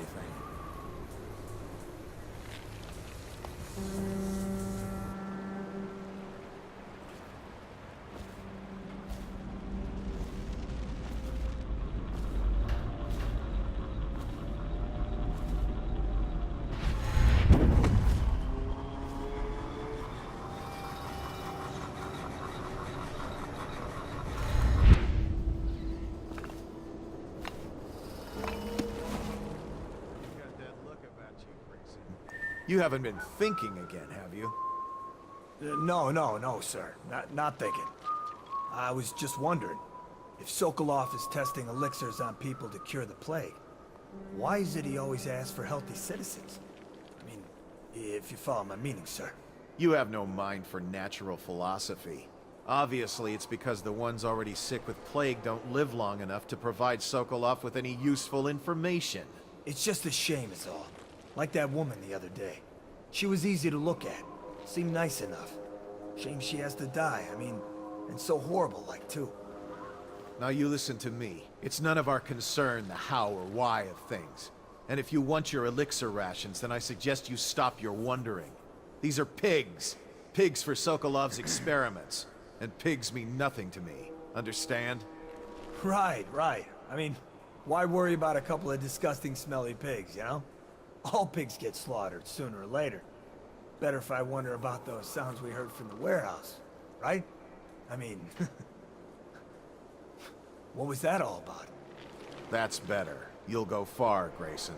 everything. You haven't been thinking again, have you? No, sir. Not thinking. I was just wondering, if Sokolov is testing elixirs on people to cure the plague, why is it he always asks for healthy citizens? I mean, if you follow my meaning, sir. You have no mind for natural philosophy. Obviously, it's because the ones already sick with plague don't live long enough to provide Sokolov with any useful information. It's just a shame is all. Like that woman the other day. She was easy to look at. Seemed nice enough. Shame she has to die, I mean, and so horrible like too. Now you listen to me. It's none of our concern the how or why of things. And if you want your elixir rations, then I suggest you stop your wondering. These are pigs. Pigs for Sokolov's experiments. And pigs mean nothing to me. Understand? Right. I mean, why worry about a couple of disgusting smelly pigs, you know? All pigs get slaughtered sooner or later. Better if I wonder about those sounds we heard from the warehouse, right? I mean, what was that all about? That's better. You'll go far, Grayson.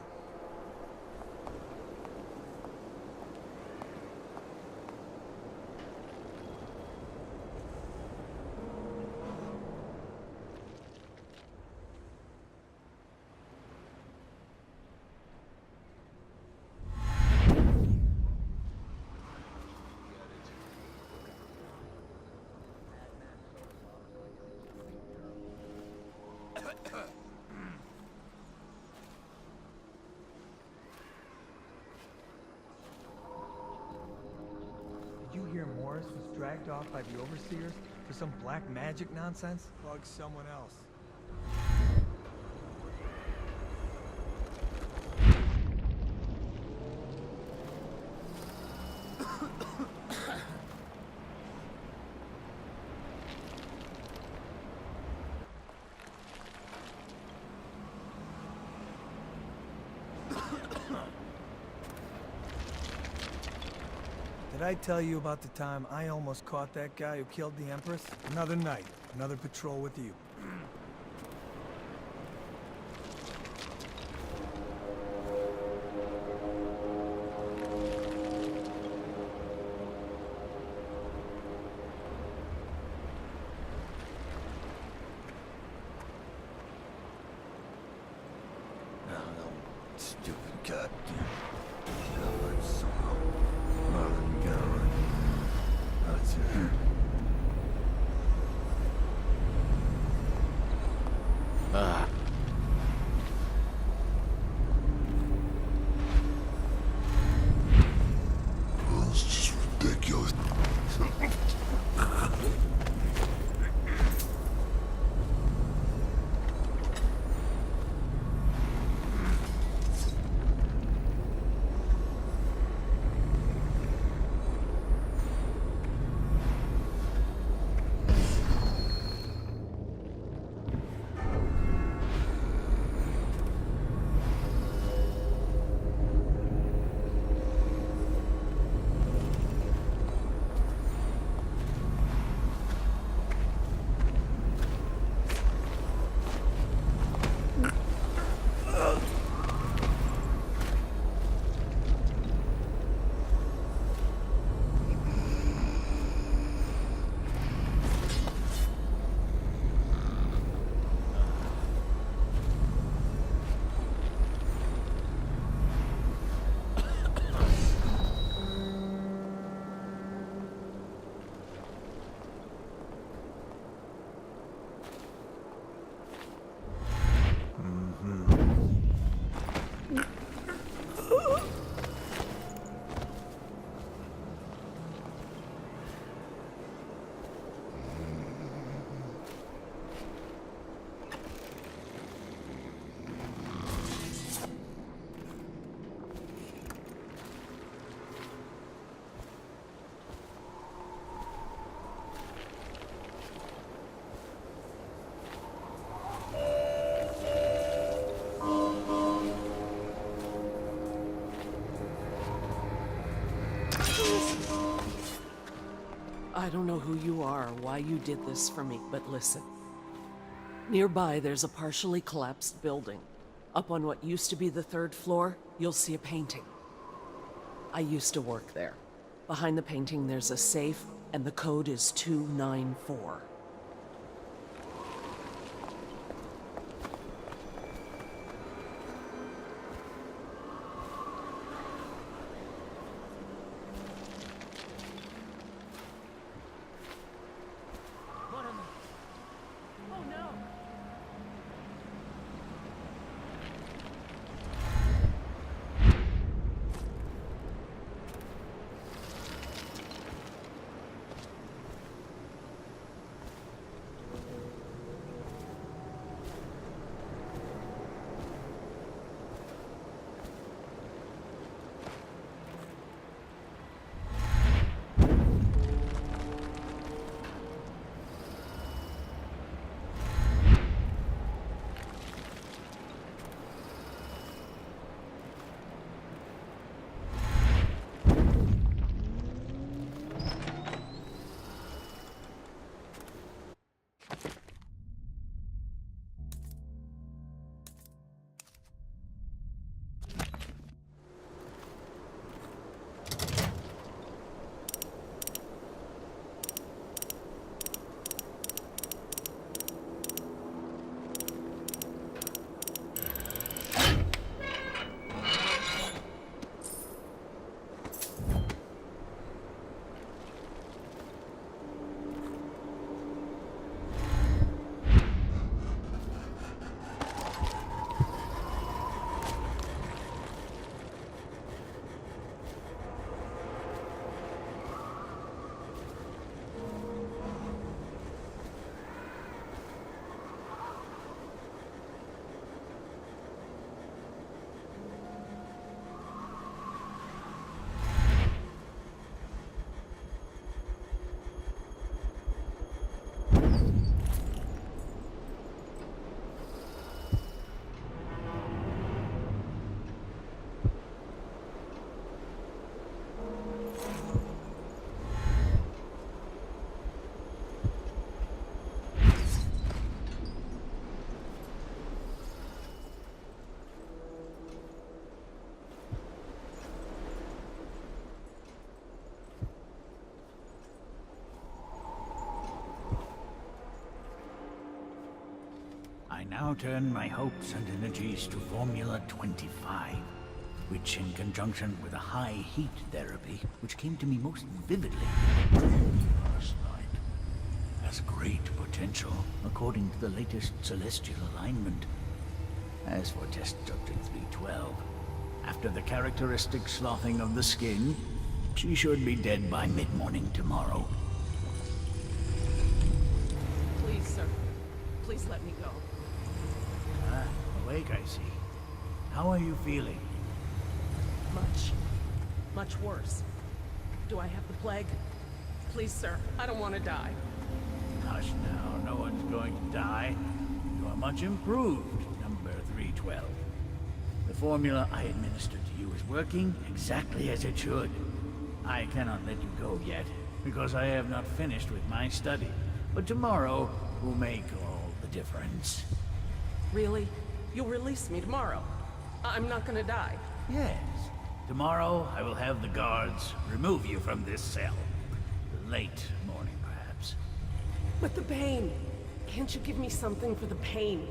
Did you hear Morris was dragged off by the overseers for some black magic nonsense? Bug someone else. Did I tell you about the time I almost caught that guy who killed the Empress? Another night, another patrol with you. No, stupid goddamn. It's just ridiculous. I don't know who you are or why you did this for me, but listen. Nearby, there's a partially collapsed building. Up on what used to be the 3rd floor, you'll see a painting. I used to work there. Behind the painting, there's a safe, and the code is 294. I now turn my hopes and energies to Formula 25, which in conjunction with a high heat therapy, which came to me most vividly last night, has great potential according to the latest celestial alignment. As for test subject 312, after the characteristic sloughing of the skin, she should be dead by mid-morning tomorrow. Please, sir. Please let me go. Awake, I see. How are you feeling? Much worse. Do I have the plague? Please, sir. I don't want to die. Hush now, no one's going to die. You are much improved, number 312. The formula I administered to you is working exactly as it should. I cannot let you go yet, because I have not finished with my study. But tomorrow will make all the difference. Really? You'll release me tomorrow? I'm not gonna die. Yes. Tomorrow I will have the guards remove you from this cell. Late morning, perhaps. But the pain! Can't you give me something for the pain?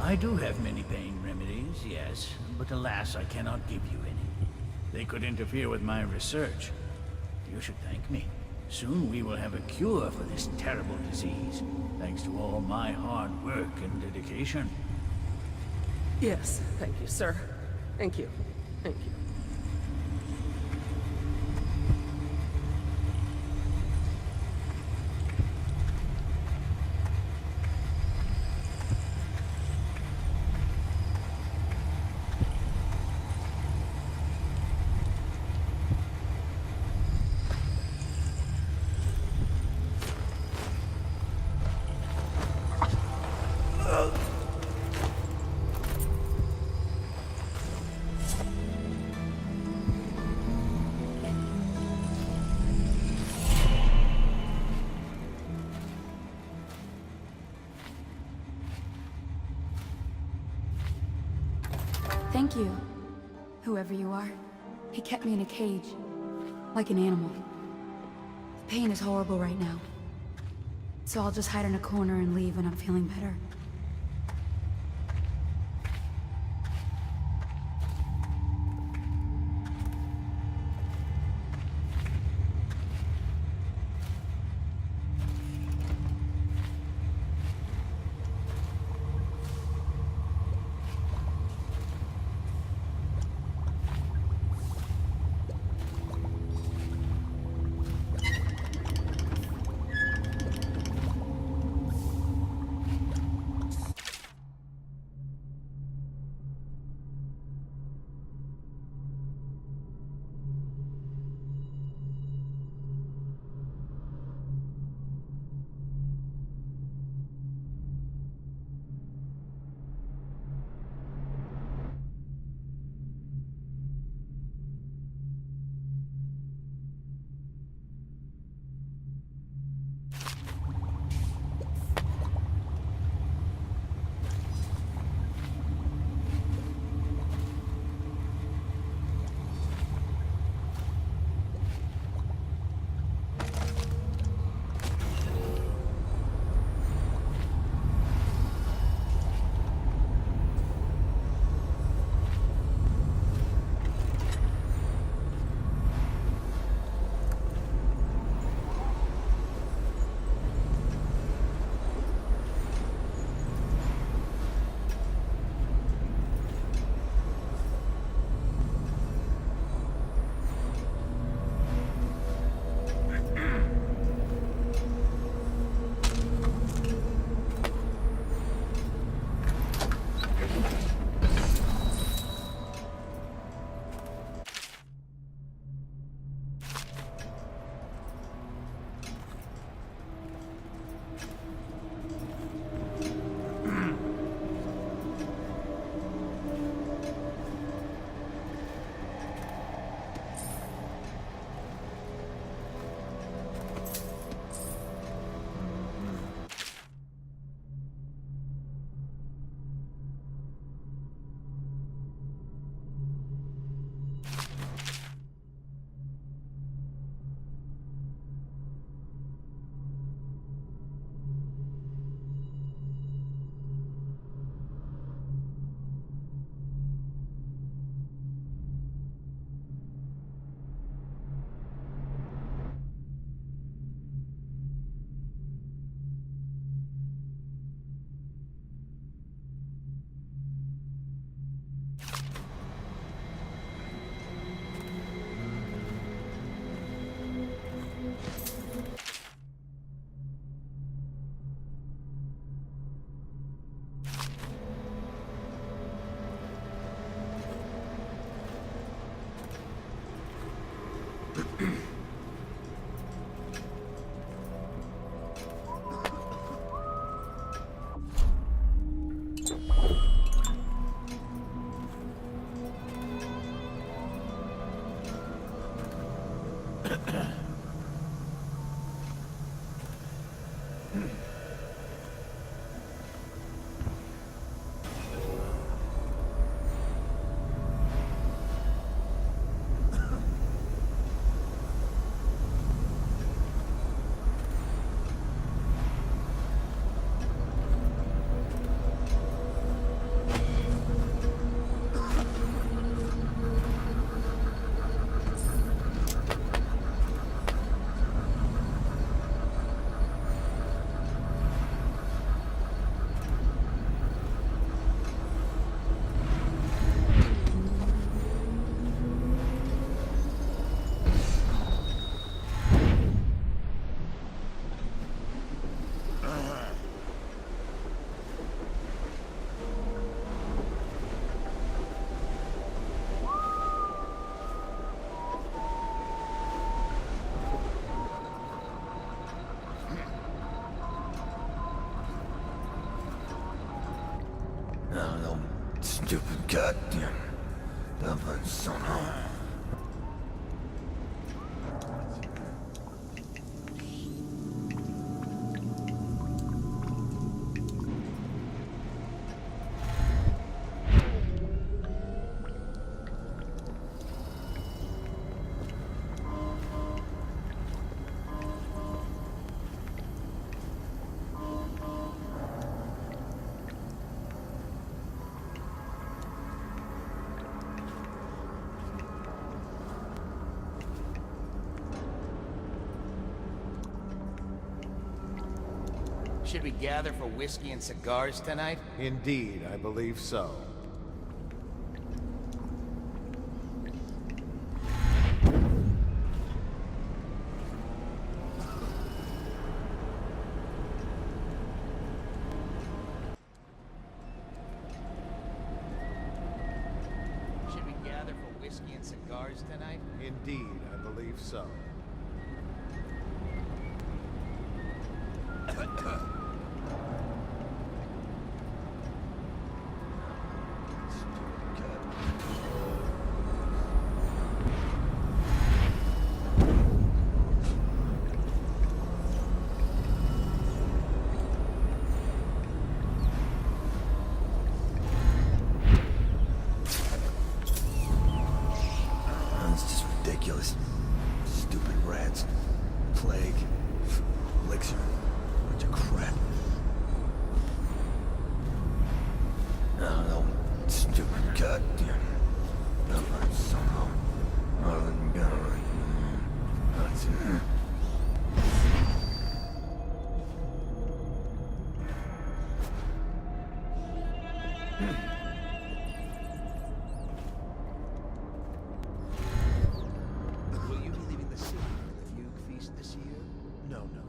I do have many pain remedies, yes, but alas, I cannot give you any. They could interfere with my research. You should thank me. Soon we will have a cure for this terrible disease, thanks to all my hard work and dedication. Yes, thank you, sir. Thank you. Thank you. Thank you, whoever you are. He kept me in a cage, like an animal. The pain is horrible right now. So I'll just hide in a corner and leave when I'm feeling better. Stupid goddamn Dublin somehow. Should we gather for whiskey and cigars tonight? Indeed, I believe so. Should we gather for whiskey and cigars tonight? Indeed, I believe so. It's just ridiculous. Stupid rats. Plague. Elixir. Bunch of crap. I don't know. Stupid goddamn. Somehow. That's it. Will you be leaving the city for the Fugue Feast this year? No, no, no.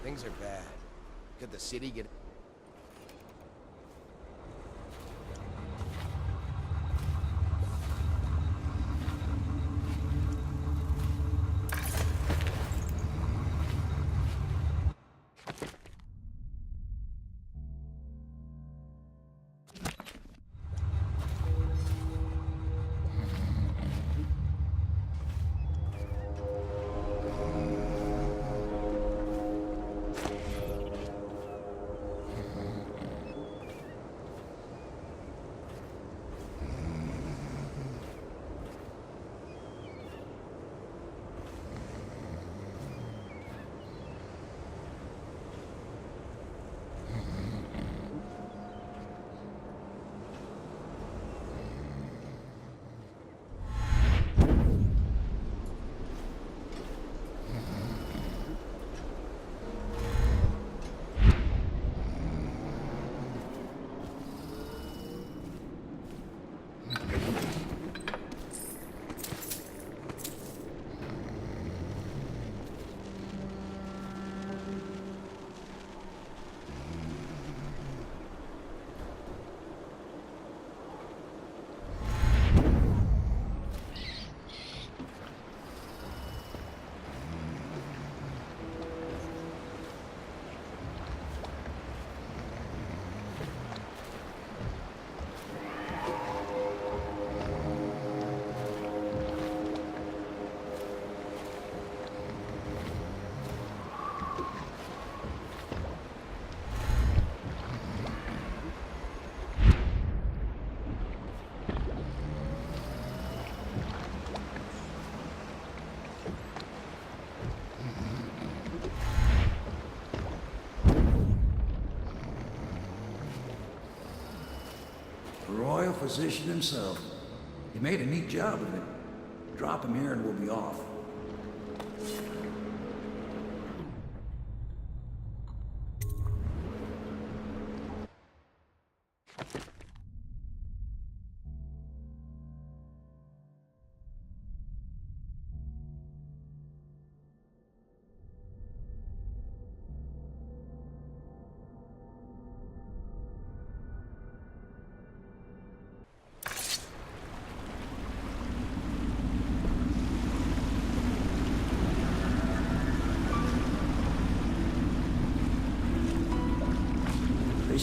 Things are bad. Could the city get... The royal physician himself. He made a neat job of it. Drop him here and we'll be off.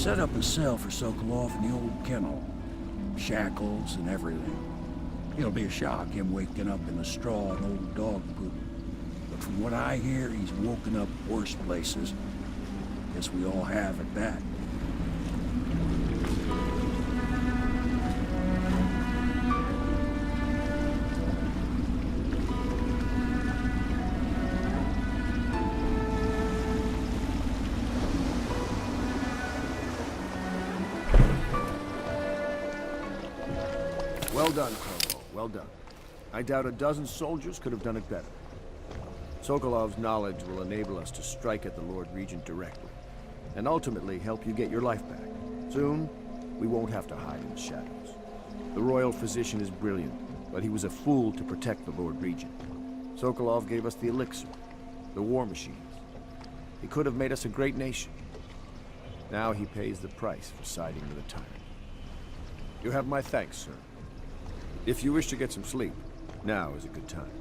set up a cell for Sokolov in the old kennel. Shackles and everything. It'll be a shock, him waking up in the straw and old dog poop. But from what I hear, he's woken up worse places. Guess we all have at that. Well done, Colonel. Well done. I doubt a dozen soldiers could have done it better. Sokolov's knowledge will enable us to strike at the Lord Regent directly, and ultimately help you get your life back. Soon, we won't have to hide in the shadows. The royal physician is brilliant, but he was a fool to protect the Lord Regent. Sokolov gave us the elixir, the war machines. He could have made us a great nation. Now he pays the price for siding with a tyrant. You have my thanks, sir. If you wish to get some sleep, now is a good time.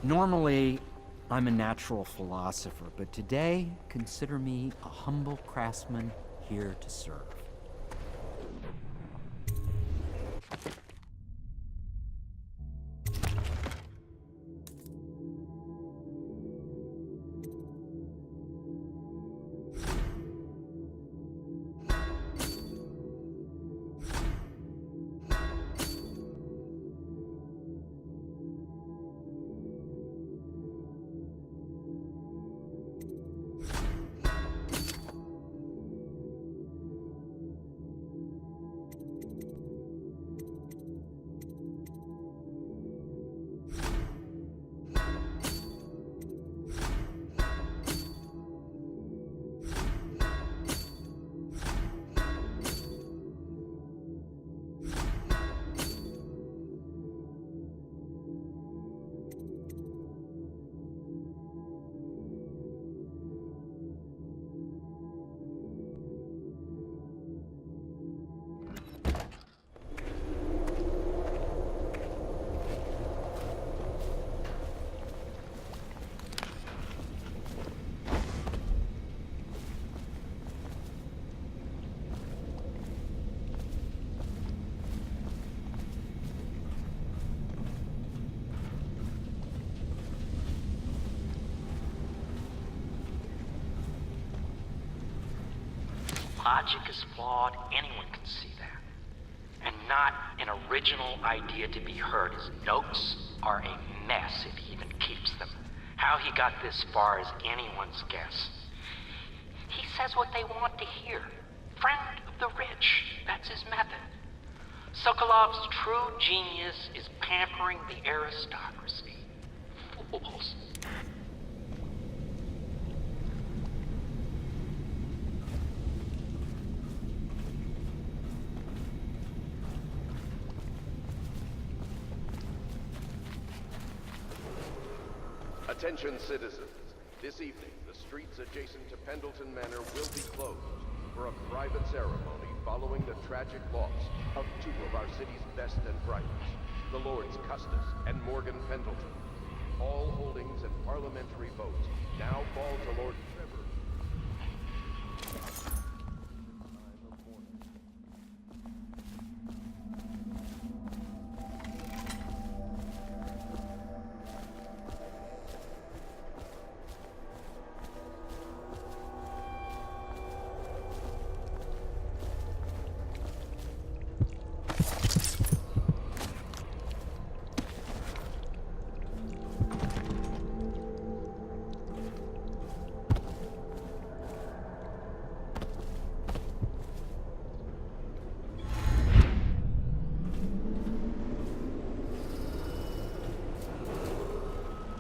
Normally, I'm a natural philosopher, but today, consider me a humble craftsman here to serve. Logic is flawed, anyone can see that. And not an original idea to be heard. His notes are a mess if he even keeps them. How he got this far is anyone's guess. He says what they want to hear. Friend of the rich, that's his method. Sokolov's true genius is pampering the aristocracy. Fools. Attention citizens. This evening, the streets adjacent to Pendleton Manor will be closed for a private ceremony following the tragic loss of two of our city's best and brightest, the Lords Custis and Morgan Pendleton. All holdings and parliamentary votes now fall to Lord Trevor.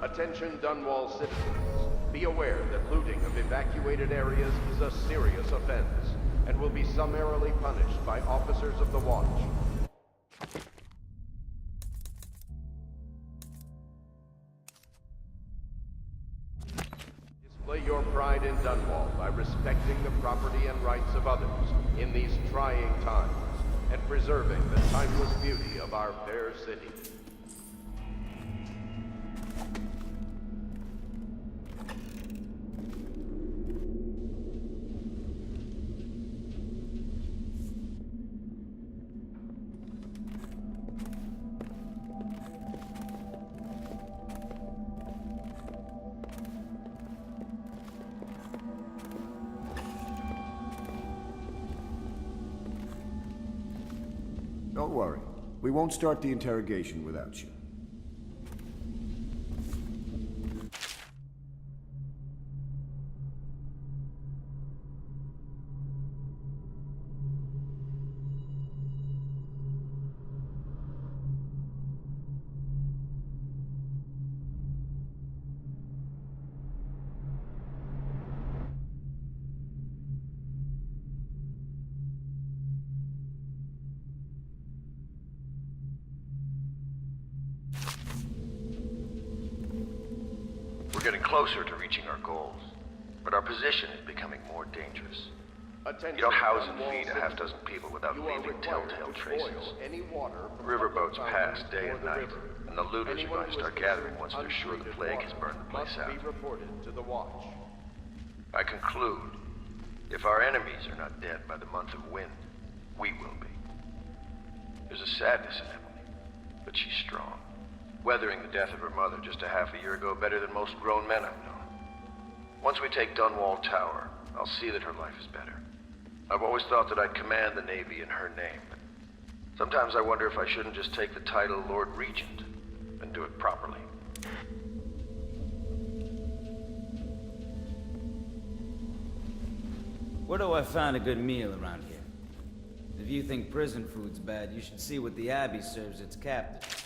Attention Dunwall citizens. Be aware that looting of evacuated areas is a serious offense. and will be summarily punished by officers of the Watch. Display your pride in Dunwall by respecting the property and rights of others in these trying times, and preserving the timeless beauty of our fair city. Don't worry. We won't start the interrogation without you. We're getting closer to reaching our goals, but our position is becoming more dangerous. Attention, You don't house and Dunwall feed a half dozen people without You are leaving required telltale to traces. boil any water from Riverboats public pass fountains day or and the night, river. and the looters are Anyone going to who start is gathering possessing once they're sure the untreated plague water has burned the place must out. be reported to the Watch. I conclude, if our enemies are not dead by the month of wind, we will be. There's a sadness in Emily, but she's strong, weathering the death of her mother just a half a year ago better than most grown men I've known. Once we take Dunwall Tower, I'll see that her life is better. I've always thought that I'd command the Navy in her name, but sometimes I wonder if I shouldn't just take the title Lord Regent and do it properly. Where do I find a good meal around here? If you think prison food's bad, you should see what the Abbey serves its captives.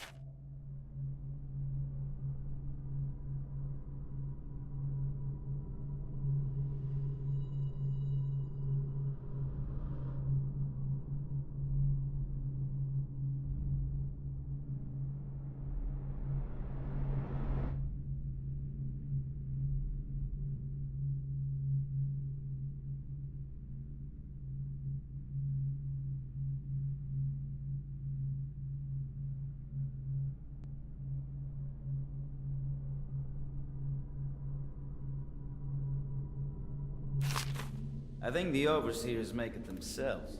I think the overseers make it themselves.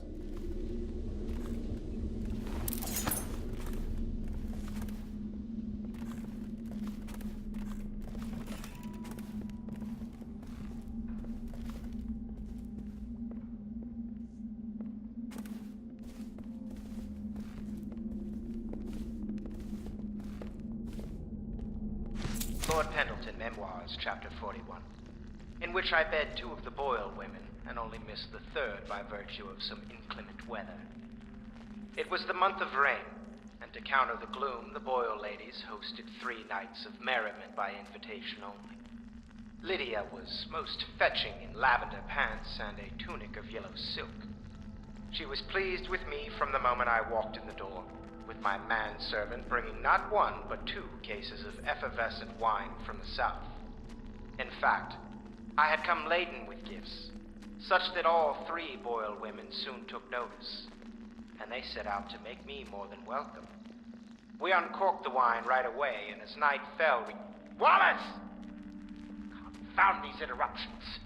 Lord Pendleton Memoirs, Chapter 41, in which I bed 2 of the Boyle women and only missed the 3rd by virtue of some inclement weather. It was the month of rain, and to counter the gloom, the Boyle ladies hosted 3 nights of merriment by invitation only. Lydia was most fetching in lavender pants and a tunic of yellow silk. She was pleased with me from the moment I walked in the door, with my manservant bringing not 1 but 2 cases of effervescent wine from the south. In fact, I had come laden with gifts, such that all 3 Boyle women soon took notice, and they set out to make me more than welcome. We uncorked the wine right away, and as night fell, we... Wallace! Confound these interruptions.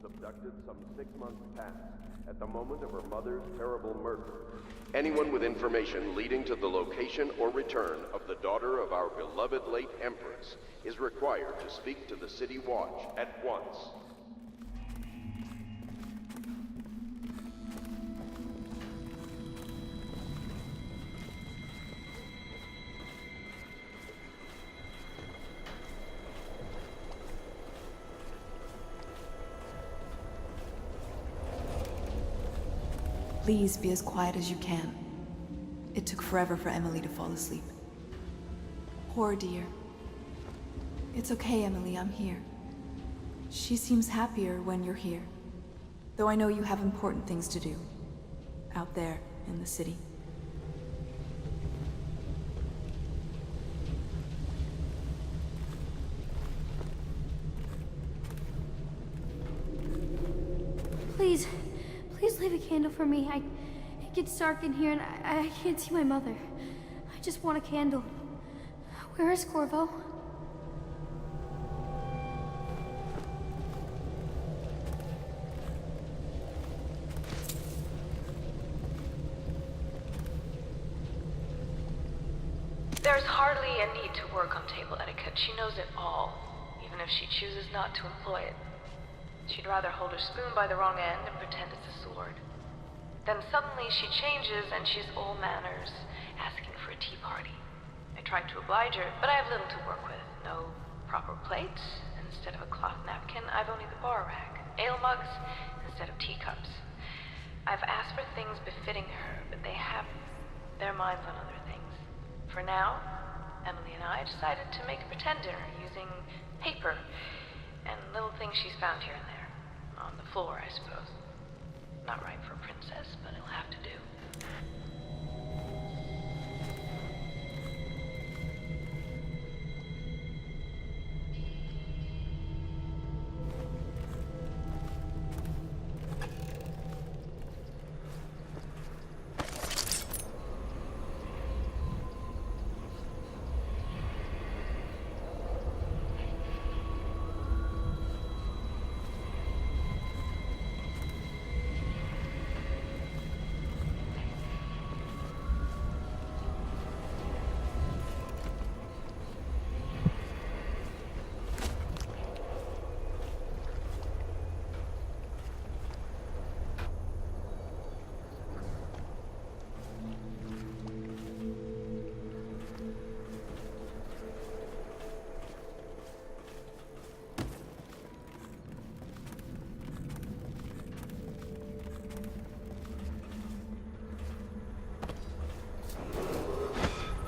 was abducted some 6 months past, at the moment of her mother's terrible murder. Anyone with information leading to the location or return of the daughter of our beloved late Empress is required to speak to the City Watch at once. Please be as quiet as you can. It took forever for Emily to fall asleep. Poor dear. It's okay, Emily, I'm here. She seems happier when you're here. Though I know you have important things to do. Out there, in the city. Please, please leave a candle for me. It gets dark in here and I can't see my mother. I just want a candle. Where is Corvo? There's hardly a need to work on table etiquette. She knows it all, even if she chooses not to employ it. She'd rather hold her spoon by the wrong end and pretend it's a sword. Then suddenly she changes and she's all manners, asking for a tea party. I tried to oblige her, but I have little to work with. No proper plates. Instead of a cloth napkin, I've only the bar rack. Ale mugs instead of teacups. I've asked for things befitting her, but they have their minds on other things. For now, Emily and I decided to make a pretend dinner using paper and little things she's found here and there. On the floor, I suppose. Not right for a princess, but it'll have to do.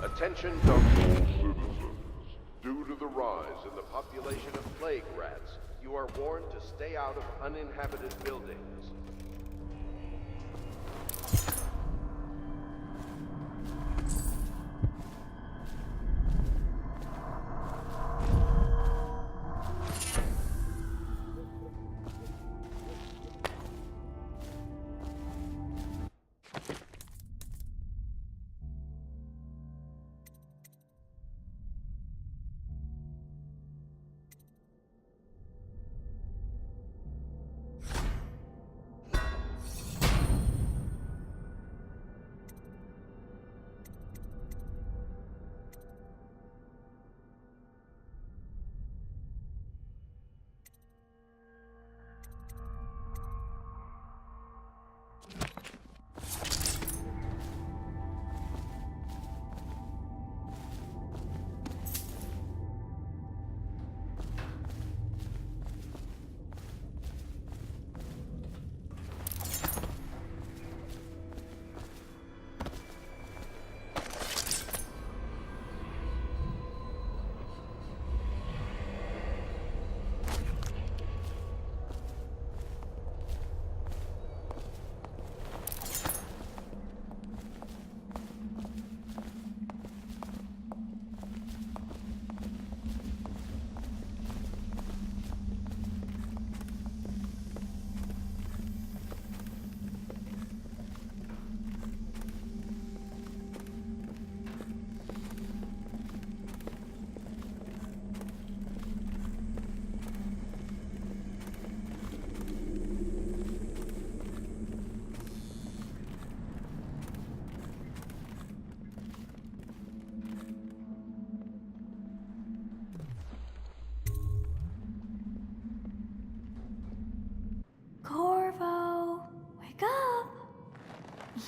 Attention, Dunkle citizens. Due to the rise in the population of plague rats, you are warned to stay out of uninhabited buildings.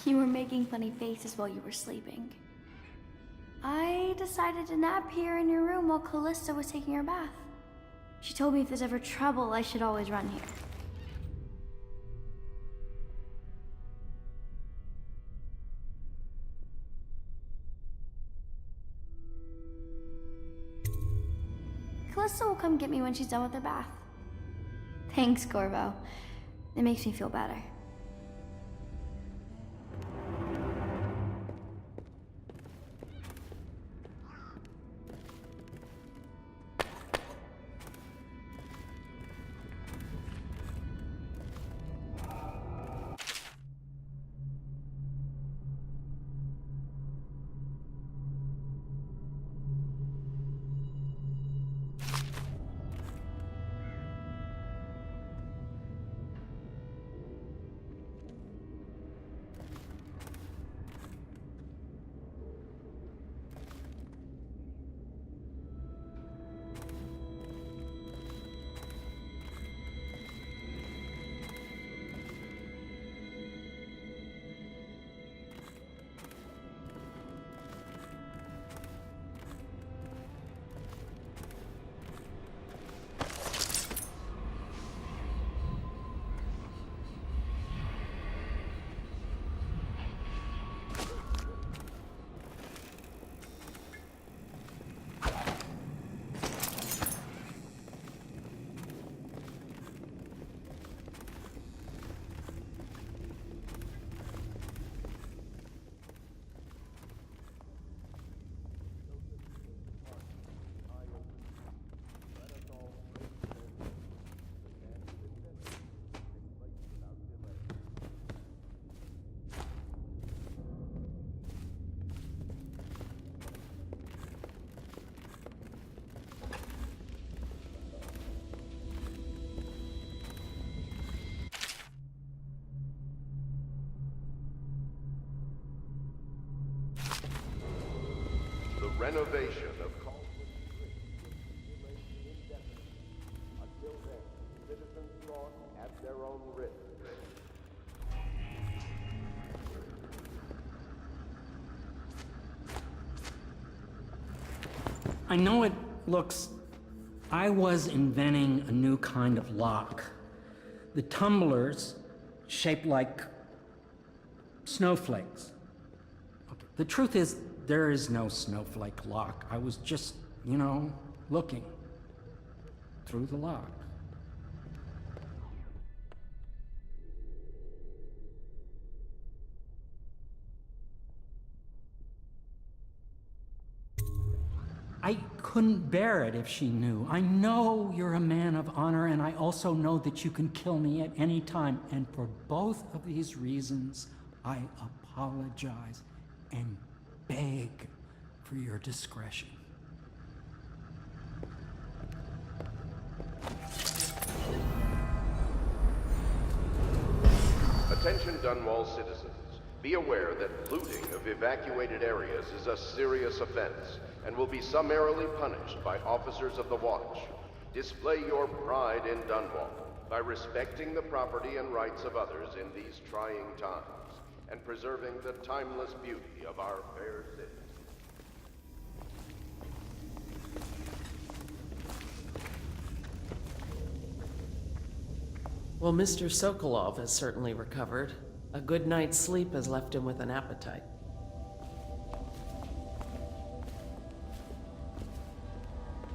You were making funny faces while you were sleeping. I decided to nap here in your room while Callista was taking her bath. She told me if there's ever trouble, I should always run here. Callista will come get me when she's done with her bath. Thanks, Corvo. It makes me feel better. Renovation of Colquitt Street will be delayed indefinitely. Until then, citizens lost at their own risk. I know it looks... I was inventing a new kind of lock. The tumblers shaped like snowflakes. Okay. The truth is, there is no snowflake lock. I was just, you know, looking through the lock. I couldn't bear it if she knew. I know you're a man of honor, and I also know that you can kill me at any time. And for both of these reasons, I apologize and beg for your discretion. Attention Dunwall citizens. Be aware that looting of evacuated areas is a serious offense and will be summarily punished by officers of the Watch. Display your pride in Dunwall by respecting the property and rights of others in these trying times and preserving the timeless beauty of our fair city. Well, Mr. Sokolov has certainly recovered. A good night's sleep has left him with an appetite.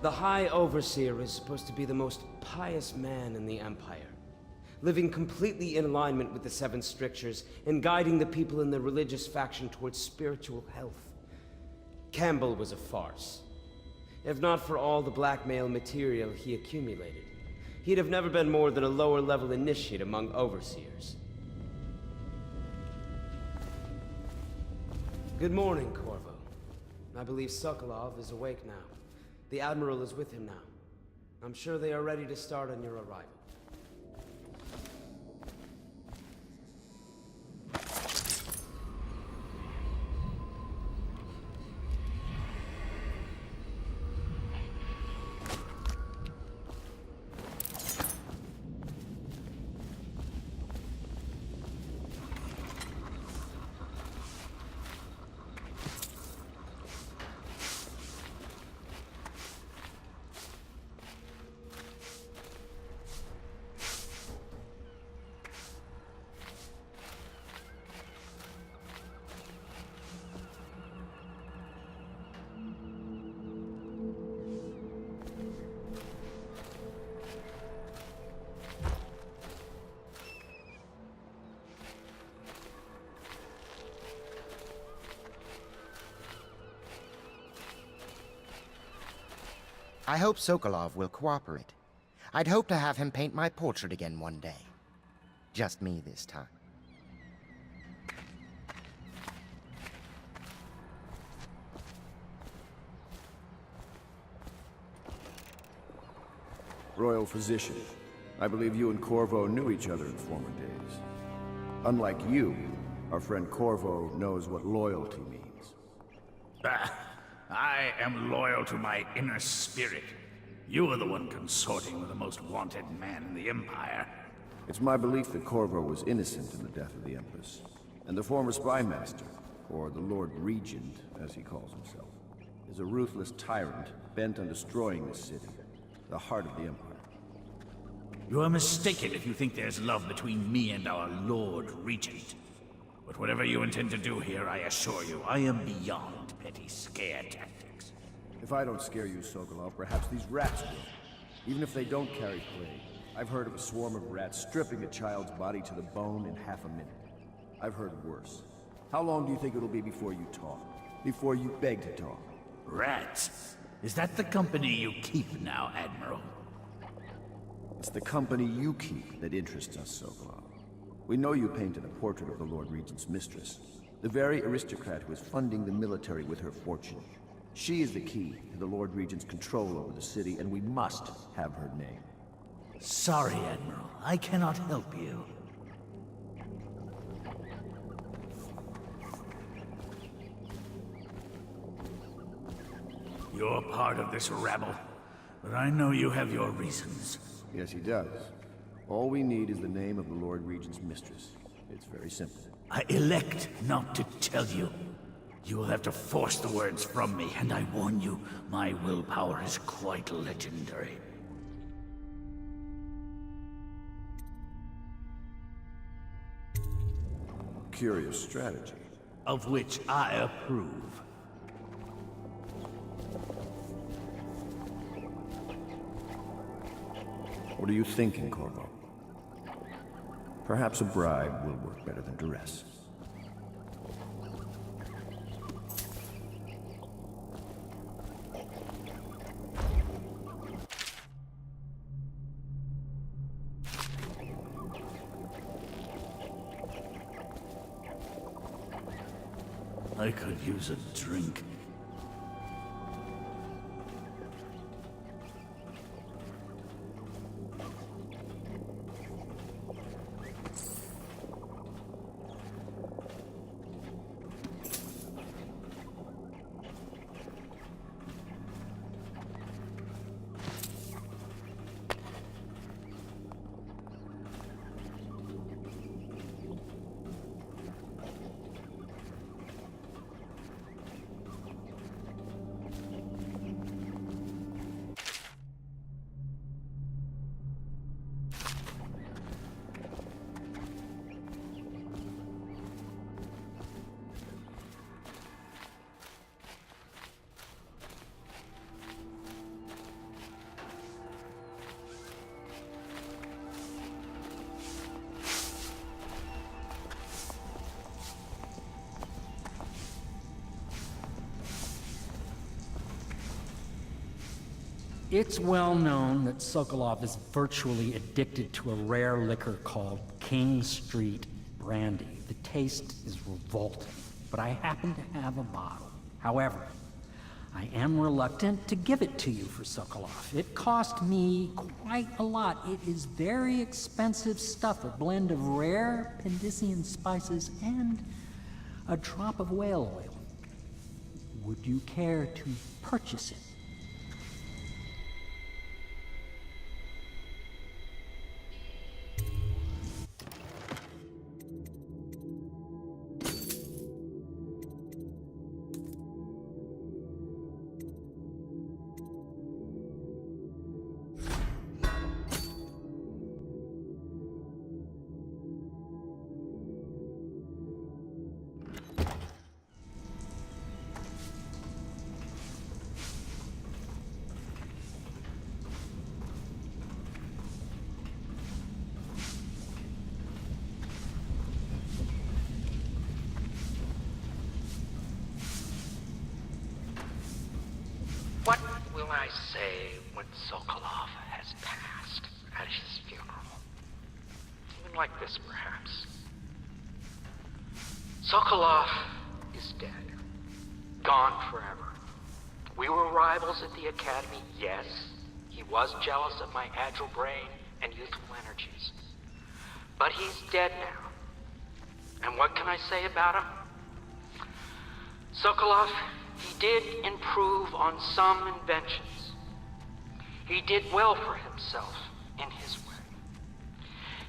The High Overseer is supposed to be the most pious man in the Empire, living completely in alignment with the Seven Strictures and guiding the people in the religious faction towards spiritual health. Campbell was a farce. If not for all the blackmail material he accumulated, he'd have never been more than a lower-level initiate among Overseers. Good morning, Corvo. I believe Sokolov is awake now. The Admiral is with him now. I'm sure they are ready to start on your arrival. I hope Sokolov will cooperate. I'd hope to have him paint my portrait again one day. Just me this time. Royal Physician, I believe you and Corvo knew each other in former days. Unlike you, our friend Corvo knows what loyalty means. I am loyal to my inner spirit. You are the one consorting with the most wanted man in the Empire. It's my belief that Corvo was innocent in the death of the Empress, and the former spy master, or the Lord Regent, as he calls himself, is a ruthless tyrant bent on destroying this city, the heart of the Empire. You are mistaken if you think there's love between me and our Lord Regent. But whatever you intend to do here, I assure you, I am beyond petty scare tactics. If I don't scare you, Sokolov, perhaps these rats will. Even if they don't carry plague, I've heard of a swarm of rats stripping a child's body to the bone in half a minute. I've heard worse. How long do you think it'll be before you talk? Before you beg to talk? Rats? Is that the company you keep now, Admiral? It's the company you keep that interests us, Sokolov. We know you painted a portrait of the Lord Regent's mistress, the very aristocrat who is funding the military with her fortune. She is the key to the Lord Regent's control over the city, and we must have her name. Sorry, Admiral. I cannot help you. You're part of this rabble, but I know you have your reasons. Yes, he does. All we need is the name of the Lord Regent's mistress. It's very simple. I elect not to tell you. You will have to force the words from me, and I warn you, my willpower is quite legendary. Curious strategy. Of which I approve. What are you thinking, Corvo? Perhaps a bribe will work better than duress. I could use a drink. It's well known that Sokolov is virtually addicted to a rare liquor called King Street Brandy. The taste is revolting, but I happen to have a bottle. However, I am reluctant to give it to you for Sokolov. It cost me quite a lot. It is very expensive stuff, a blend of rare Pendician spices and a drop of whale oil. Would you care to purchase it? Sokolov has passed at his funeral. Something like this, perhaps. Sokolov is dead. Gone forever. We were rivals at the academy, yes. He was jealous of my agile brain and youthful energies. But he's dead now. And what can I say about him? Sokolov, he did improve on some inventions. He did well for himself in his way.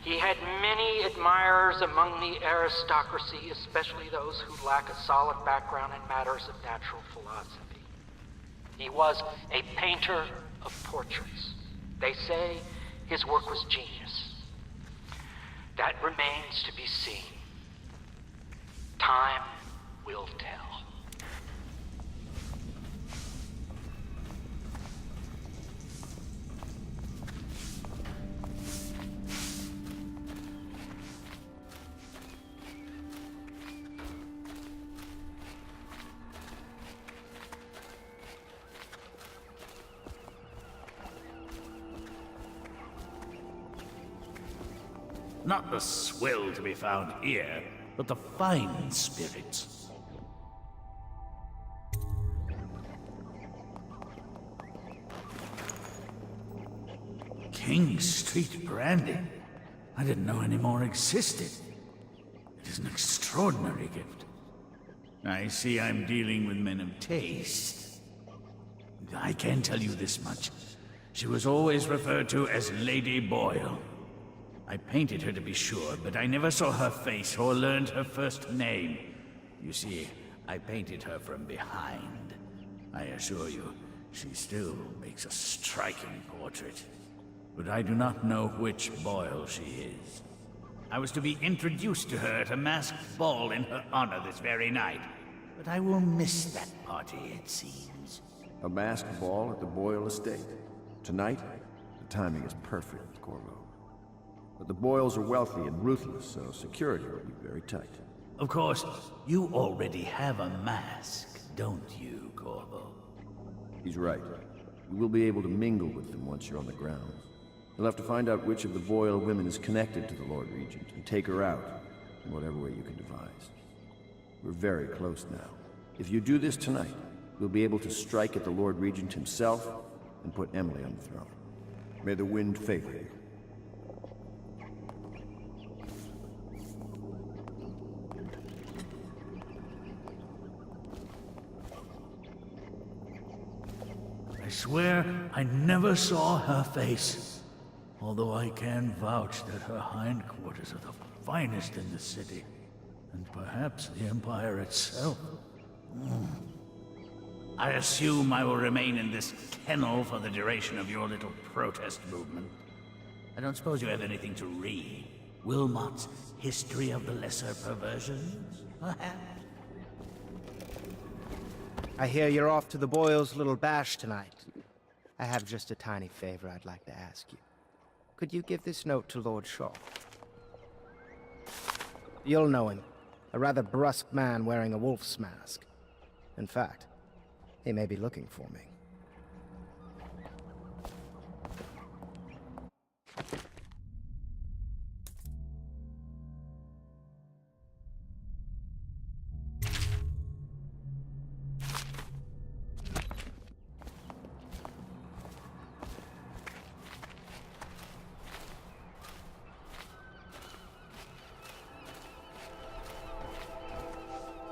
He had many admirers among the aristocracy, especially those who lack a solid background in matters of natural philosophy. He was a painter of portraits. They say his work was genius. That remains to be seen. Time will tell. Not the swill to be found here, but the fine spirits. King Street brandy? I didn't know any more existed. It is an extraordinary gift. I see I'm dealing with men of taste. I can tell you this much. She was always referred to as Lady Boyle. I painted her to be sure, but I never saw her face or learned her first name. You see, I painted her from behind. I assure you, she still makes a striking portrait. But I do not know which Boyle she is. I was to be introduced to her at a masked ball in her honor this very night. But I will miss that party, it seems. A masked ball at the Boyle estate. Tonight? The timing is perfect, Corvo. But the Boyles are wealthy and ruthless, so security will be very tight. Of course, you already have a mask, don't you, Corvo? He's right. You will be able to mingle with them once you're on the grounds. You'll have to find out which of the Boyle women is connected to the Lord Regent and take her out in whatever way you can devise. We're very close now. If you do this tonight, we'll be able to strike at the Lord Regent himself and put Emily on the throne. May the wind favor you. I swear I never saw her face, although I can vouch that her hindquarters are the finest in the city, and perhaps the Empire itself. I assume I will remain in this kennel for the duration of your little protest movement. I don't suppose you have anything to read? Wilmot's History of the Lesser Perversions, perhaps? I hear you're off to the Boyles' little bash tonight. I have just a tiny favor I'd like to ask you. Could you give this note to Lord Shaw? You'll know him. A rather brusque man wearing a wolf's mask. In fact, he may be looking for me.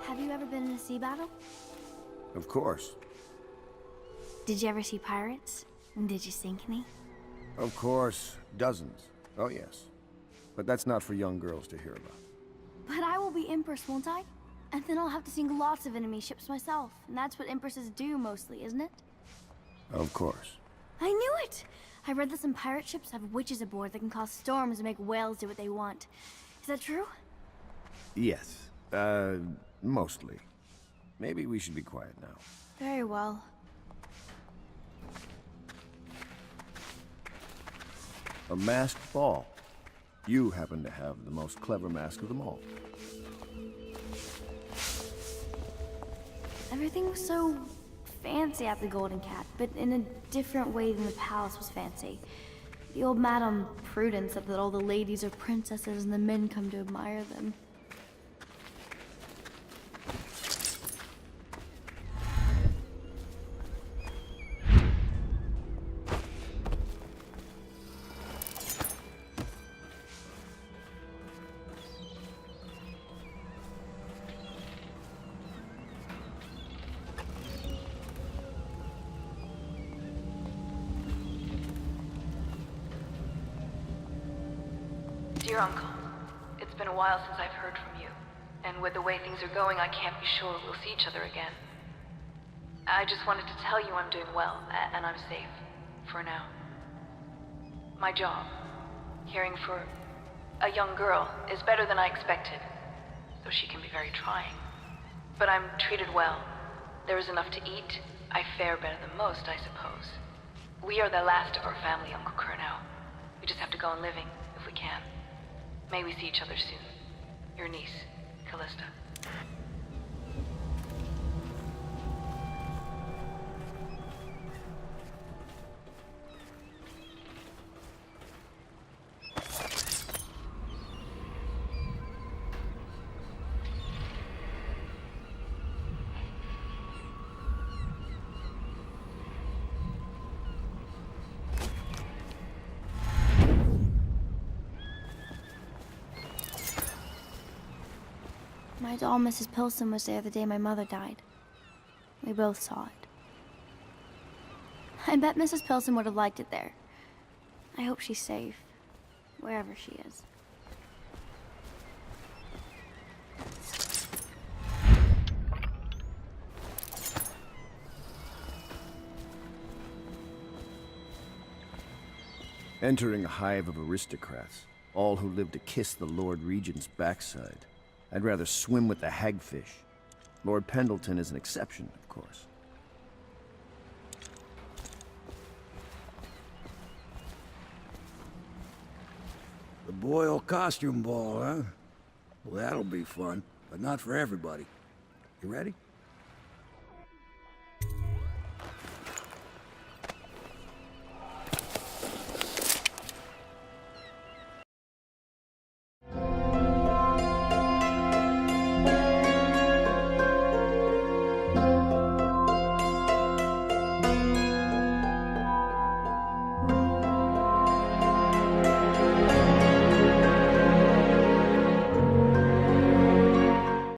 Have you ever been in a sea battle? Of course. Did you ever see pirates? And did you sink any? Of course. Dozens. Oh, yes. But that's not for young girls to hear about. But I will be Empress, won't I? And then I'll have to sink lots of enemy ships myself. And that's what Empresses do mostly, isn't it? Of course. I knew it! I read that some pirate ships have witches aboard that can cause storms and make whales do what they want. Is that true? Yes. Mostly. Maybe we should be quiet now. Very well. A masked ball. You happen to have the most clever mask of them all. Everything was so fancy at the Golden Cat, but in a different way than the palace was fancy. The old Madame Prudence said that all the ladies are princesses and the men come to admire them. Dear Uncle, it's been a while since I've heard from you, and with the way things are going, I can't be sure we'll see each other again. I just wanted to tell you I'm doing well, and I'm safe, for now. My job, caring for a young girl, is better than I expected, though she can be very trying. But I'm treated well. There is enough to eat. I fare better than most, I suppose. We are the last of our family, Uncle Kurnow. We just have to go on living, if we can. May we see each other soon. Your niece, Callista. My doll, Mrs. Pilson, was there the day my mother died. We both saw it. I bet Mrs. Pilson would have liked it there. I hope she's safe, wherever she is. Entering a hive of aristocrats, all who live to kiss the Lord Regent's backside. I'd rather swim with the hagfish. Lord Pendleton is an exception, of course. The Boyle costume ball, huh? Well, that'll be fun, but not for everybody. You ready?